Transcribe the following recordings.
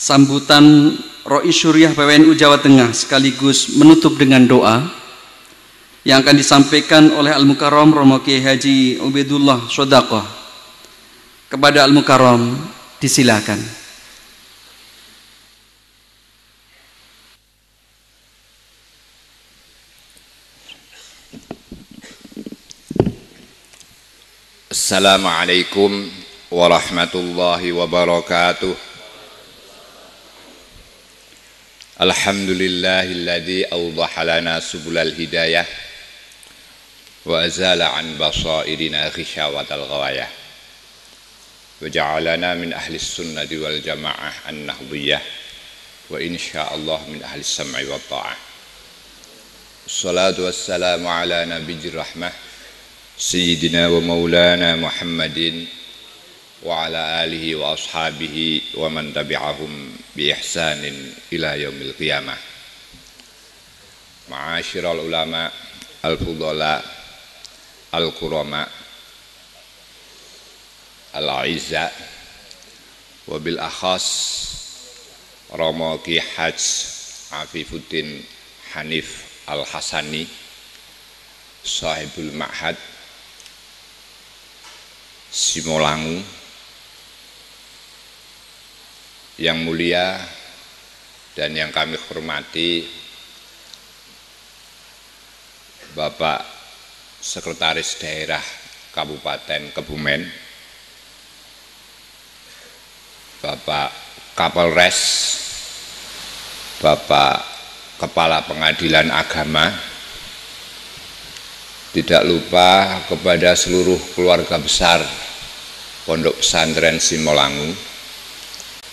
sambutan Roi Syuriah PWNU Jawa Tengah sekaligus menutup dengan doa yang akan disampaikan oleh Al-Mukarram Romo Kiai Haji Ubaidullah Shadaqah. Kepada Al-Mukarram disilakan. Assalamualaikum warahmatullahi wabarakatuh. Alhamdulillahilladzi awdaha lana subulal hidayah wa azala an basairina ghisyawatal ghawayah wa ja'alana min ahli sunnati wal jamaah an-nahdiyah wa insyaallah min ahli sam'i wa ta'ah. Assalatu wassalamu ala nabiyir rahmah Sayyidina wa maulana Muhammadin wa ala alihi wa ashabihi wa man tabi'ahum bi ihsanin ila yaumil qiyamah. Ma'asyiral ulama al-fudhala al-kurama al-aizza wa bil akhas Romo Ki Haj Afifuddin Hanif Al-Hasani sahibul ma'had Simolangu, yang mulia dan yang kami hormati Bapak Sekretaris Daerah Kabupaten Kebumen, Bapak Kapolres, Bapak Kepala Pengadilan Agama, tidak lupa kepada seluruh keluarga besar Pondok Pesantren Simolangu,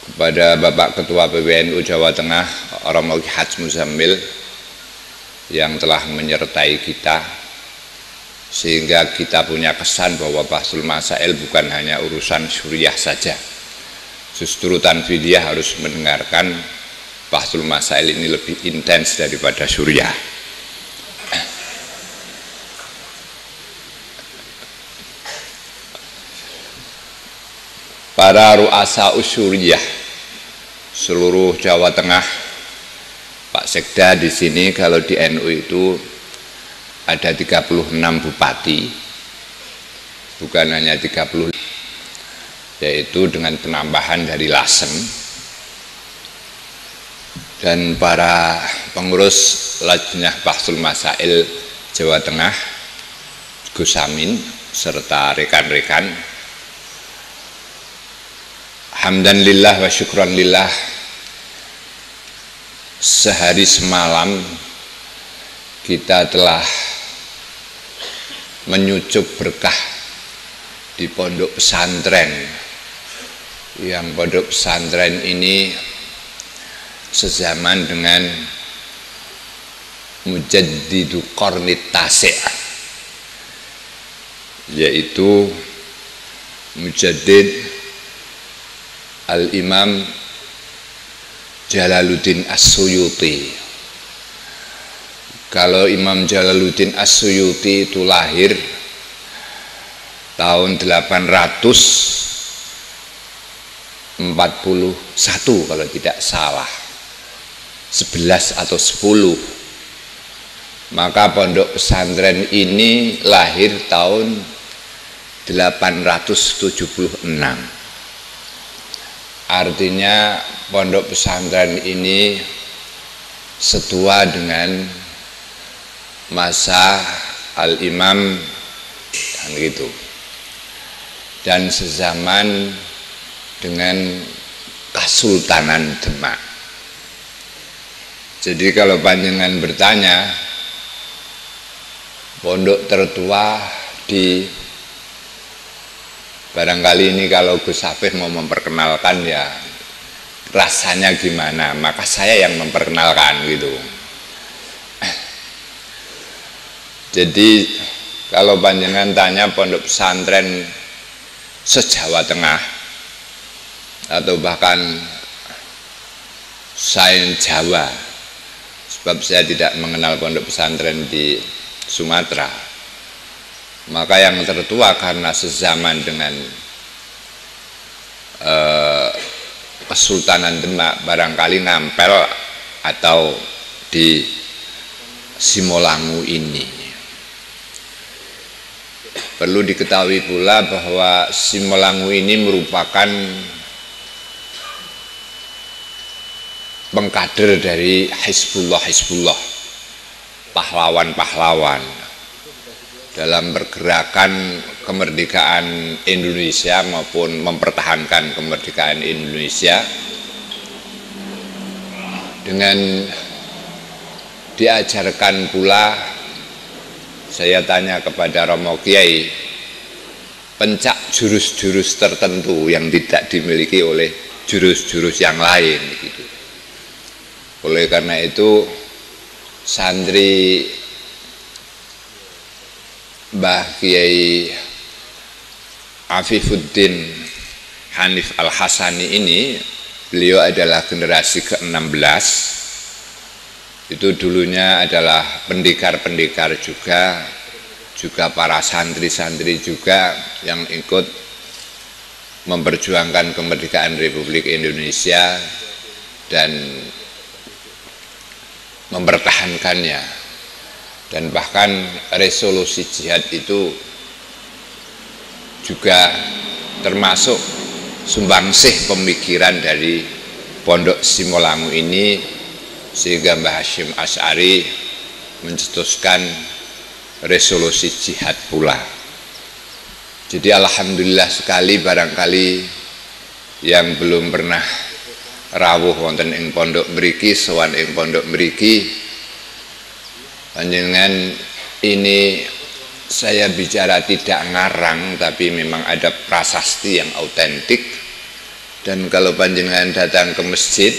kepada Bapak Ketua PWNU Jawa Tengah Romo Ki Haj Muzammil yang telah menyertai kita sehingga kita punya kesan bahwa Bahsul Masail bukan hanya urusan syuriah saja. Justru Tanfidiyah harus mendengarkan Bahsul Masail ini lebih intens daripada syuriah. Para ru'asa usyuriyah seluruh Jawa Tengah, Pak Sekda di sini, kalau di NU itu ada 36 bupati, bukan hanya 30, yaitu dengan penambahan dari Lasem, dan para pengurus Lajnah Bahsul Masail Jawa Tengah, Gus Amin, serta rekan-rekan. Hamdan lillah wa syukran lillah, sehari semalam kita telah menyucuk berkah di pondok pesantren, yang pondok pesantren ini sezaman dengan Mujaddidu Qarnit Tasi', yaitu Mujaddid Al-Imam Jalaluddin As-Suyuti. Kalau Imam Jalaluddin As-Suyuti itu lahir tahun 841 kalau tidak salah, 11 atau 10, maka pondok pesantren ini lahir tahun 876. Artinya pondok pesantren ini setua dengan masa Al-Imam dan gitu, dan sezaman dengan Kesultanan Demak. Jadi kalau panjenengan bertanya pondok tertua di, barangkali ini kalau Gus Hafif mau memperkenalkan ya rasanya gimana, maka saya yang memperkenalkan gitu. Jadi kalau panjenengan tanya pondok pesantren se-Jawa Tengah atau bahkan sains Jawa, sebab saya tidak mengenal pondok pesantren di Sumatera, maka yang tertua karena sezaman dengan Kesultanan Demak barangkali nampel atau di Simolangu ini. Perlu diketahui pula bahwa Simolangu ini merupakan pengkader dari Hizbullah, pahlawan-pahlawan dalam pergerakan kemerdekaan Indonesia maupun mempertahankan kemerdekaan Indonesia, dengan diajarkan pula. Saya tanya kepada Romo Kiai, pencak jurus-jurus tertentu yang tidak dimiliki oleh jurus-jurus yang lain gitu. Oleh karena itu santri Mbah Kiai Afifuddin Hanif Al-Hasani ini, beliau adalah generasi ke-16. Itu dulunya adalah pendekar-pendekar juga para santri-santri juga yang ikut memperjuangkan kemerdekaan Republik Indonesia dan mempertahankannya. Dan bahkan resolusi jihad itu juga termasuk sumbangsih pemikiran dari Pondok Simolangu ini, sehingga Mbah Hasyim Asy'ari mencetuskan resolusi jihad pula. Jadi alhamdulillah sekali, barangkali yang belum pernah rawuh wonten ing pondok mriki, sowan ing pondok mriki, panjenengan ini saya bicara tidak ngarang, tapi memang ada prasasti yang autentik. Dan kalau panjenengan datang ke masjid,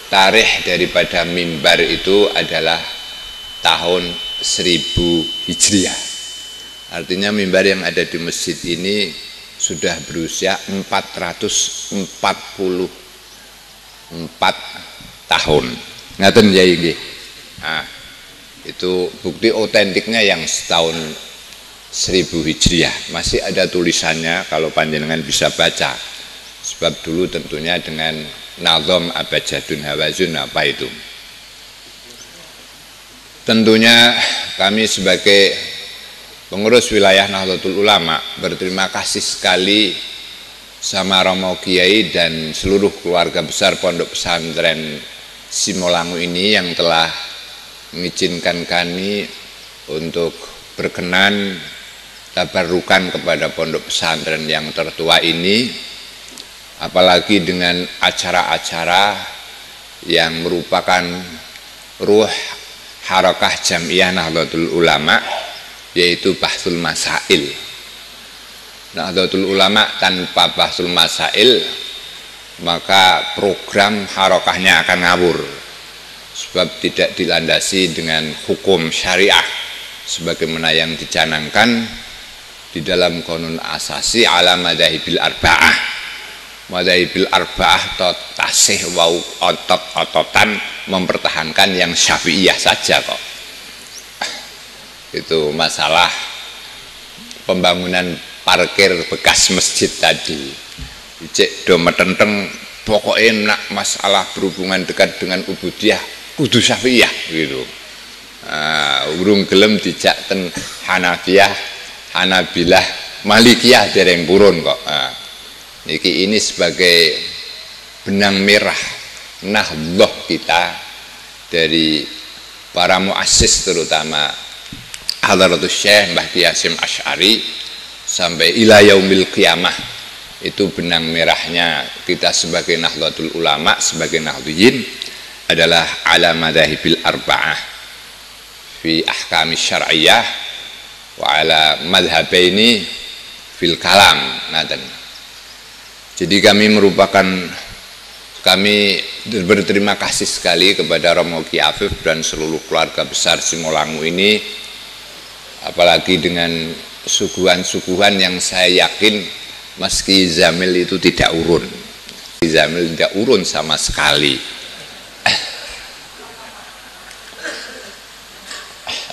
tarikh daripada mimbar itu adalah tahun 1000 Hijriah. Artinya mimbar yang ada di masjid ini sudah berusia 444 tahun. Ngaten ya nggih. Nah, itu bukti otentiknya yang setahun 1000 Hijriah. Masih ada tulisannya kalau panjenengan bisa baca. Sebab dulu tentunya dengan Nazom Abjadun Hawazun apa itu. Tentunya kami sebagai pengurus wilayah Nahdlatul Ulama berterima kasih sekali sama Romo Kiai dan seluruh keluarga besar Pondok Pesantren Simolangu ini yang telah mengizinkan kami untuk berkenan tabarukan kepada pondok pesantren yang tertua ini, apalagi dengan acara-acara yang merupakan ruh harakah Jamiah Nahdlatul Ulama, yaitu Bahsul Masail. Nahdlatul Ulama tanpa Bahsul Masail, maka program harakahnya akan ngawur, sebab tidak dilandasi dengan hukum syariah sebagaimana yang dicanangkan di dalam Qanun Asasi ala Madzahibil Arba'ah. Madzahibil Arba'ah tasih wau otot-ototan mempertahankan yang Syafi'iyah saja kok. Itu masalah pembangunan parkir bekas masjid tadi. Cek do metenteng, pokoknya nak masalah berhubungan dekat dengan ubudiyah kudu Syafi'iyah gitu. Urung gelem dijak ten Hanafiyah, Hanabilah, Malikiyah dereng purun kok. Niki ini sebagai benang merah Nahdlatul kita dari para muassis, terutama Hadratus Syekh Mbah Kiai Hasyim Asy'ari sampai ila yaumil qiyamah. Itu benang merahnya kita sebagai Nahdlatul Ulama, sebagai Nahdliyin adalah ala madzahibil arba'ah fi ahkami syar'iyyah wa ala madhhabaini fil kalam. Jadi kami berterima kasih sekali kepada Romo Ki Afif dan seluruh keluarga besar Simolangu ini, apalagi dengan suguhan-suguhan yang saya yakin meski Zamil itu tidak urun. Zamil tidak urun sama sekali.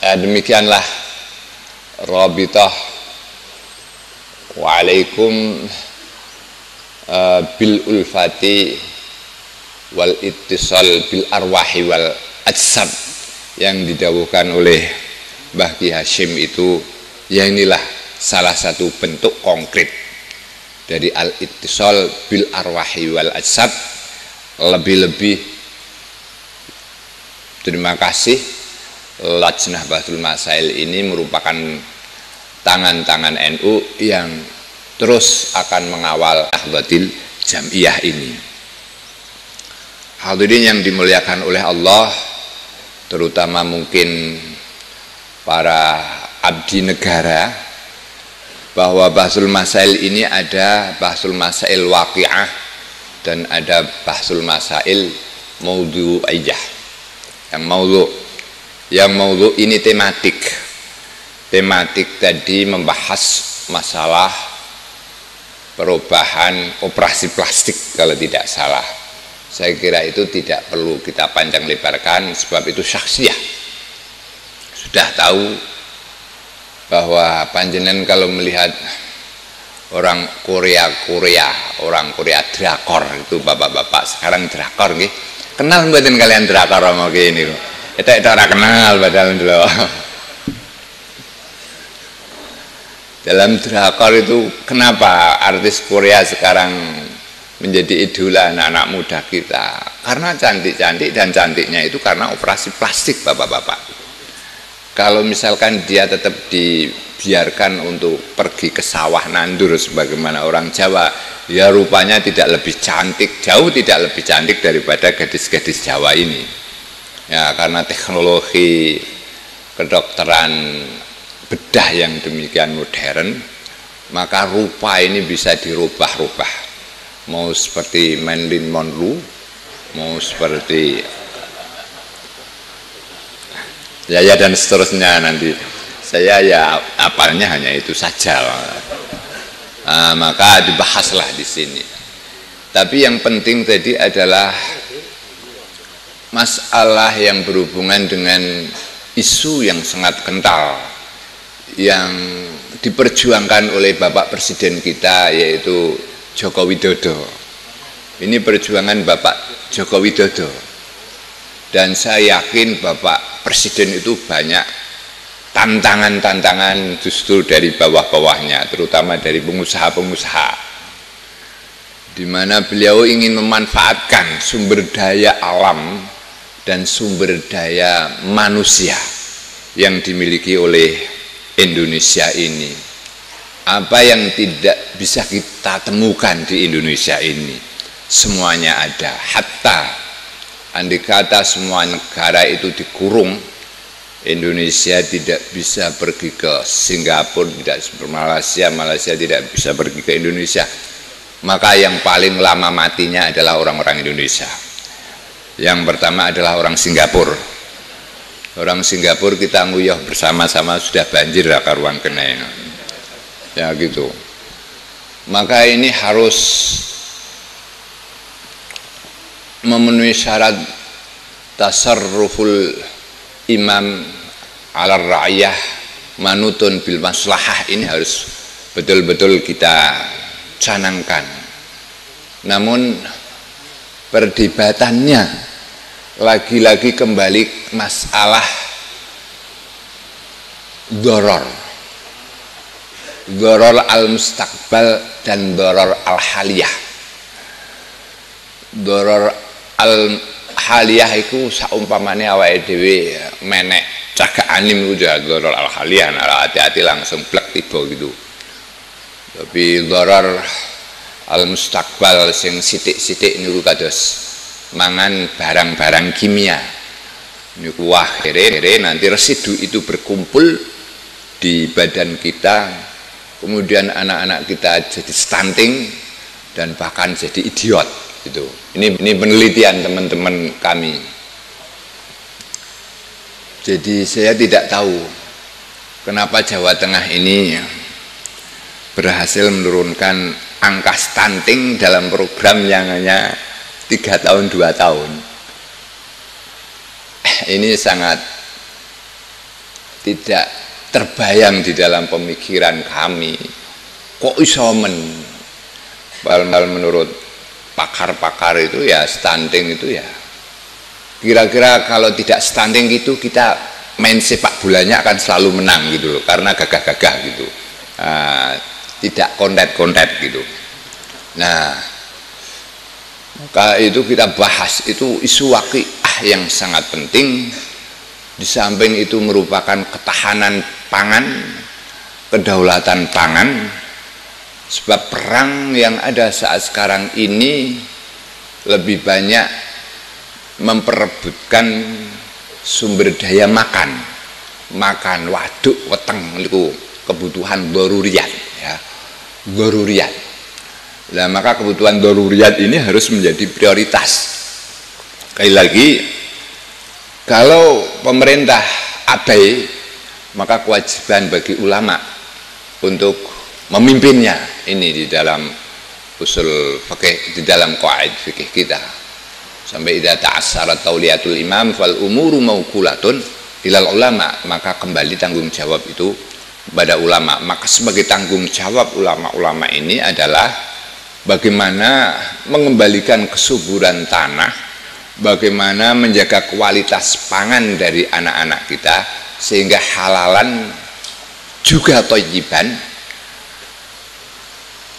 Demikianlah Rabitah. Waalaikum bil ulfati wal ittisal bil arwahi wal ajsad yang didawuhkan oleh Mbah Ki Hasyim itu, ya inilah salah satu bentuk konkret dari al ittisal bil arwahi wal ajsad. Lebih-lebih terima kasih Lajnah Bahdul Masail ini merupakan tangan-tangan NU yang terus akan mengawal Nahdlatul Jamiyah ini. Hadirin yang dimuliakan oleh Allah, terutama mungkin para abdi negara, bahwa Bahsul Masail ini ada Bahsul Masail Waqi'ah dan ada Bahsul Masail Maudhu'iyah. Yang maudhu ini tematik tadi membahas masalah perubahan operasi plastik kalau tidak salah. Saya kira itu tidak perlu kita panjang lebarkan, sebab itu syakhsiyah. Sudah tahu bahwa panjenengan kalau melihat orang Korea drakor itu, bapak-bapak sekarang drakor nggih. Kenal mboten kalian drakor sama ini? Itu ora kenal padahal dulu. Dalam drakor itu kenapa artis Korea sekarang menjadi idola anak-anak muda kita? Karena cantik-cantik, dan cantiknya itu karena operasi plastik, bapak-bapak. Kalau misalkan dia tetap dibiarkan untuk pergi ke sawah nandur sebagaimana orang Jawa, ya rupanya tidak lebih cantik, jauh tidak lebih cantik daripada gadis-gadis Jawa ini. Ya, karena teknologi kedokteran bedah yang demikian modern, maka rupa ini bisa dirubah-rubah. Mau seperti Marilyn Monroe, mau seperti ya dan seterusnya. Nanti saya ya apalnya hanya itu saja. Maka dibahaslah di sini. Tapi yang penting tadi adalah masalah yang berhubungan dengan isu yang sangat kental yang diperjuangkan oleh Bapak Presiden kita, yaitu Joko Widodo. Ini perjuangan Bapak Joko Widodo, dan saya yakin Bapak Presiden itu banyak tantangan-tantangan justru dari bawah-bawahnya, terutama dari pengusaha-pengusaha, di mana beliau ingin memanfaatkan sumber daya alam dan sumber daya manusia yang dimiliki oleh Indonesia ini. Apa yang tidak bisa kita temukan di Indonesia ini, semuanya ada. Hatta andai kata semua negara itu dikurung, Indonesia tidak bisa pergi ke Singapura, tidak seperti Malaysia, Malaysia tidak bisa pergi ke Indonesia. Maka yang paling lama matinya adalah orang-orang Indonesia. Yang pertama adalah orang Singapura. Orang Singapura kita nguyah bersama-sama sudah banjir karuan kena. Ya gitu. Maka ini harus memenuhi syarat tasarruful imam ala ra'iyah manutun bil maslahah. Ini harus betul-betul kita canangkan. Namun perdebatannya lagi-lagi kembali masalah doror al-mustaqbal dan doror al-haliyah. Doror al-haliyah itu saumpamane awake dhewe menek cagak anim udah doror al-haliyah, hati-hati langsung plek tiba gitu. Tapi doror al-mustaqbal sing sithik-sithik niku kados mangan barang-barang kimia niku akhirnya nanti residu itu berkumpul di badan kita, kemudian anak-anak kita jadi stunting dan bahkan jadi idiot gitu. Ini penelitian teman-teman kami. Jadi saya tidak tahu kenapa Jawa Tengah ini berhasil menurunkan angka stunting dalam program yang hanya 3 tahun 2 tahun. Ini sangat tidak terbayang di dalam pemikiran kami. Kok iso men Padahal menurut pakar-pakar itu ya stunting itu ya kira-kira kalau tidak stunting gitu kita main sepak bolanya akan selalu menang gitu loh, karena gagah-gagah gitu, tidak kontet-kontet gitu. Nah, maka itu kita bahas, itu isu waqiah yang sangat penting. Di samping itu merupakan ketahanan pangan, kedaulatan pangan, sebab perang yang ada saat sekarang ini lebih banyak memperebutkan sumber daya makan, waduk, weteng itu kebutuhan daruriyat ya, daruriyat. Nah, maka kebutuhan daruriyat ini harus menjadi prioritas. Sekali lagi, kalau pemerintah abai, maka kewajiban bagi ulama untuk memimpinnya ini di dalam usul fikih, di dalam qaid fikih kita. Sampai idza ta'assarat tauliyatul imam fal umuru mauqulatun ilal ulama, maka kembali tanggung jawab itu kepada ulama. Maka sebagai tanggung jawab ulama-ulama ini adalah bagaimana mengembalikan kesuburan tanah, bagaimana menjaga kualitas pangan dari anak-anak kita sehingga halalan juga thayyiban.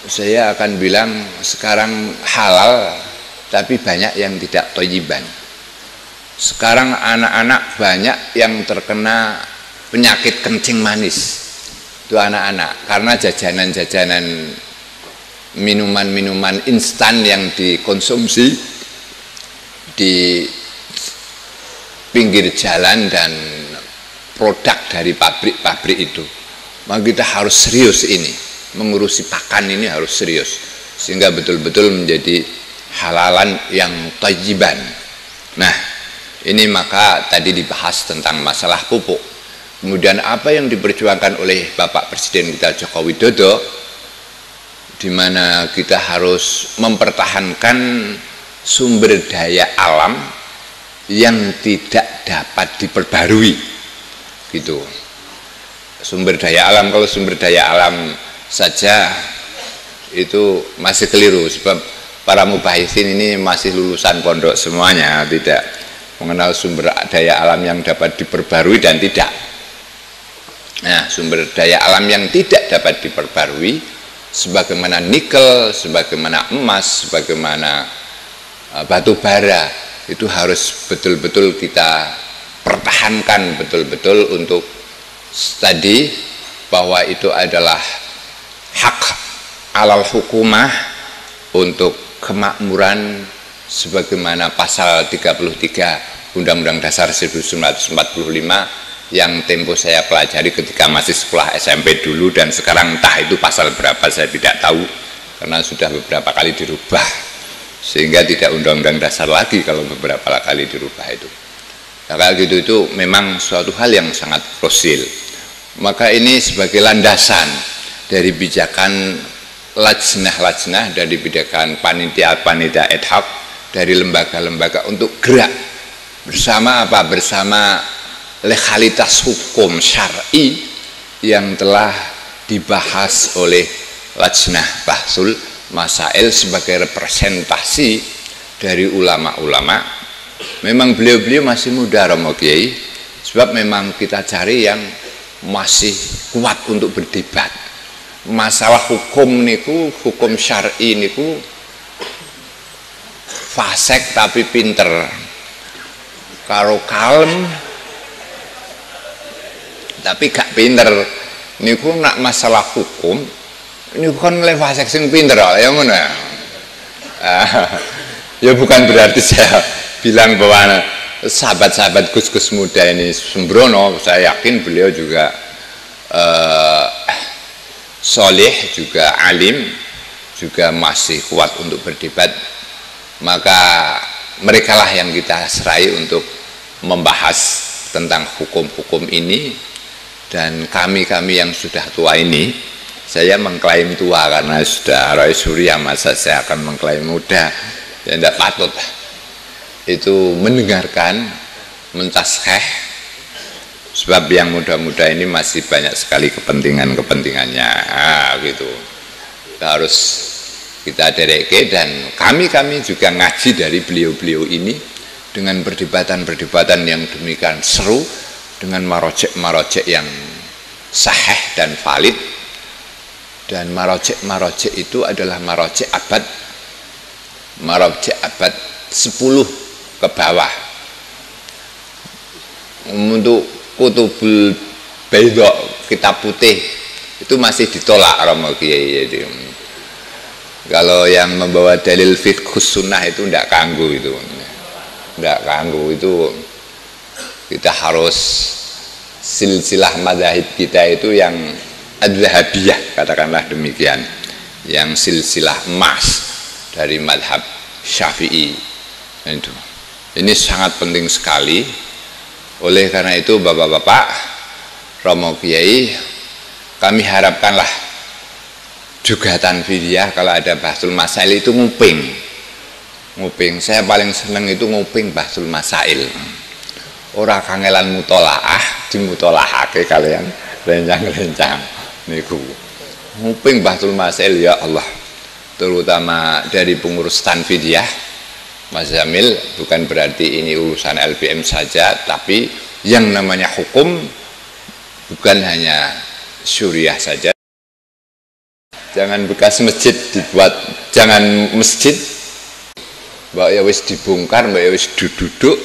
Saya akan bilang sekarang halal tapi banyak yang tidak thayyiban. Sekarang anak-anak banyak yang terkena penyakit kencing manis. Itu anak-anak karena jajanan-jajanan, minuman-minuman instan yang dikonsumsi di pinggir jalan dan produk dari pabrik-pabrik itu. Maka kita harus serius ini, mengurusi pakan ini harus serius sehingga betul-betul menjadi halalan yang thayyiban. Nah, ini maka tadi dibahas tentang masalah pupuk. Kemudian apa yang diperjuangkan oleh Bapak Presiden kita Joko Widodo, di mana kita harus mempertahankan sumber daya alam yang tidak dapat diperbarui, gitu. Sumber daya alam, kalau sumber daya alam saja itu masih keliru, sebab para mubahisin ini masih lulusan pondok semuanya, tidak mengenal sumber daya alam yang dapat diperbarui dan tidak. Nah, sumber daya alam yang tidak dapat diperbarui sebagaimana nikel, sebagaimana emas, sebagaimana batu bara, itu harus betul-betul kita pertahankan betul-betul untuk tadi bahwa itu adalah hak alal hukumah untuk kemakmuran sebagaimana pasal 33 Undang-Undang Dasar 1945 yang tempo saya pelajari ketika masih sekolah SMP dulu, dan sekarang entah itu pasal berapa saya tidak tahu karena sudah beberapa kali dirubah sehingga tidak Undang-Undang Dasar lagi kalau beberapa kali dirubah itu. Nah, kalau gitu itu memang suatu hal yang sangat krusial. Maka ini sebagai landasan dari bijakan lajnah-lajnah, dari bijakan panitia-panitia ad hoc, dari lembaga-lembaga untuk gerak bersama apa? Bersama legalitas hukum syar'i yang telah dibahas oleh Lajnah Bahsul Masail sebagai representasi dari ulama-ulama. Memang beliau-beliau masih muda Romo Kiai, sebab memang kita cari yang masih kuat untuk berdebat. Masalah hukum niku, hukum syar'i niku fasek tapi pinter, karo kalem tapi gak pinter. Niku nak masalah hukum niku kan oleh fasek sing pinter ya ngono ya. Ya bukan berarti saya bilang bahwa sahabat-sahabat Gus-Gus muda ini sembrono. Saya yakin beliau juga soleh, juga alim, juga masih kuat untuk berdebat. Maka merekalah yang kita serai untuk membahas tentang hukum-hukum ini. Dan kami-kami yang sudah tua ini, saya mengklaim tua karena sudah Roy Surya, masa saya akan mengklaim muda? Ya tidak patut. Itu mendengarkan, mentasheh, sebab yang muda-muda ini masih banyak sekali kepentingannya, gitu. Kita harus kita dereke, dan kami juga ngaji dari beliau-beliau ini dengan perdebatan-perdebatan yang demikian seru, dengan marojek yang sahih dan valid. Dan marojek itu adalah marojek abad 10 ke bawah. Untuk kutubul bayda, kitab putih, itu masih ditolak Romo Kiai. Kalau yang membawa dalil fiqhus sunnah itu tidak kanggu, itu kita harus silsilah madzhab kita itu yang adz-dzahabiyah, katakanlah demikian, yang silsilah emas dari madhab Syafi'i. Itu ini sangat penting sekali. Oleh karena itu bapak-bapak, Romo Kiai, kami harapkanlah jugatan fidyah kalau ada bahsul masail itu nguping. Saya paling seneng itu nguping bahsul masail. Ora kangelan mutolaah, dimutolahake kalian rencang-rencang niku. Nguping bahsul masail, ya Allah. Terutama dari pengurus tanfidyah, Mas Zamil, bukan berarti ini urusan LBM saja, tapi yang namanya hukum bukan hanya syuriah saja. Jangan bekas masjid dibuat, jangan masjid mbak ya wis dibongkar, mbak ya wis duduk,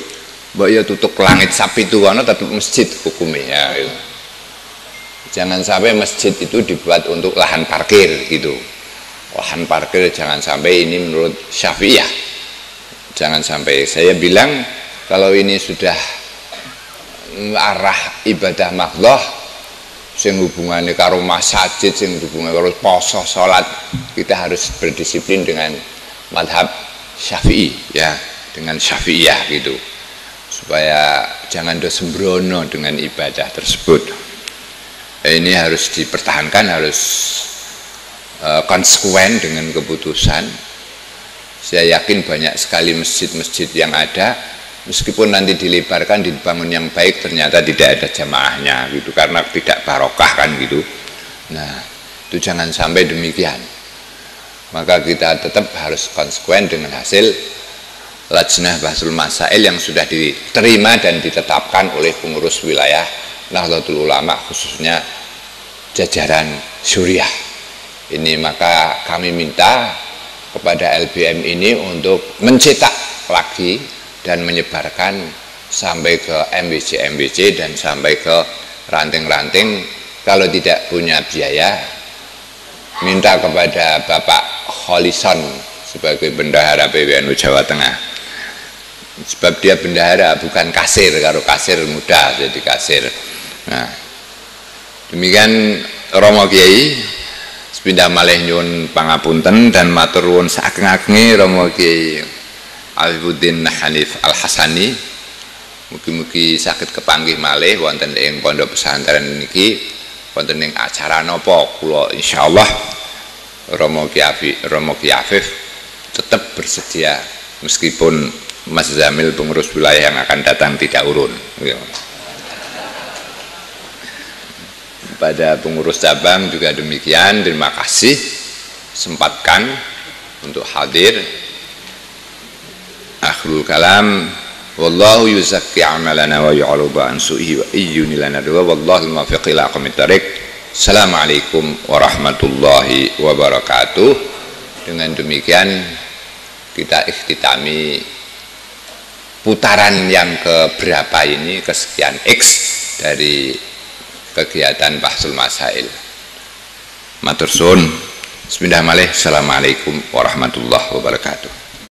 mbak ya tutup langit sapi itu karena tetap masjid hukumnya. Ya. Jangan sampai masjid itu dibuat untuk lahan parkir gitu. Lahan parkir jangan sampai, ini menurut Syafi'iyah. Jangan sampai. Saya bilang kalau ini sudah arah ibadah maghdoh, sing hubungannya karo masjid, sing hubungannya karo poso, sholat, kita harus berdisiplin dengan madhab Syafi'i, ya, dengan Syafi'iyah gitu, supaya jangan sembrono dengan ibadah tersebut. Ini harus dipertahankan, harus konsekuen dengan keputusan. Saya yakin banyak sekali masjid-masjid yang ada, meskipun nanti dilebarkan, dibangun yang baik, ternyata tidak ada jamaahnya gitu, karena tidak barokah kan gitu. Nah, itu jangan sampai demikian. Maka kita tetap harus konsekuen dengan hasil Lajnah Bahsul Masail yang sudah diterima dan ditetapkan oleh pengurus wilayah Nahdlatul Ulama, khususnya jajaran Suriah. Ini maka kami minta kepada LBM ini untuk mencetak lagi dan menyebarkan sampai ke MBC dan sampai ke ranting-ranting. Kalau tidak punya biaya, minta kepada Bapak Kholison sebagai bendahara PWNU Jawa Tengah, sebab dia bendahara bukan kasir, kalau kasir mudah jadi kasir. Nah, demikian Romo Kiai, sepindah malih nyuwun pangapunten dan matur nuwun saageng-agenge Romo Kiai Afifuddin Hanif Al Hasani. Mugi-mugi saged kepanggih malih wonten ing pondok pesantren niki, wonten ing acara napa kula insyaallah Romo Kiai Afif tetap bersedia meskipun Mas Zamil pengurus wilayah yang akan datang tidak urun. Pada pengurus cabang juga demikian, terima kasih sempatkan untuk hadir. Akhirul kalam, wallahu yuzakki amalana wa yu'alubu an su'ihi wa iyyuni lana dua, wallahu muwaffiq ila aqwamit thariq. Assalamualaikum warahmatullahi wabarakatuh. Dengan demikian kita ikhtitami putaran yang keberapa ini, kesekian X dari kegiatan Bahsul Masail. Matur suwun. Bismillahirrahmanirrahim. Assalamualaikum warahmatullahi wabarakatuh.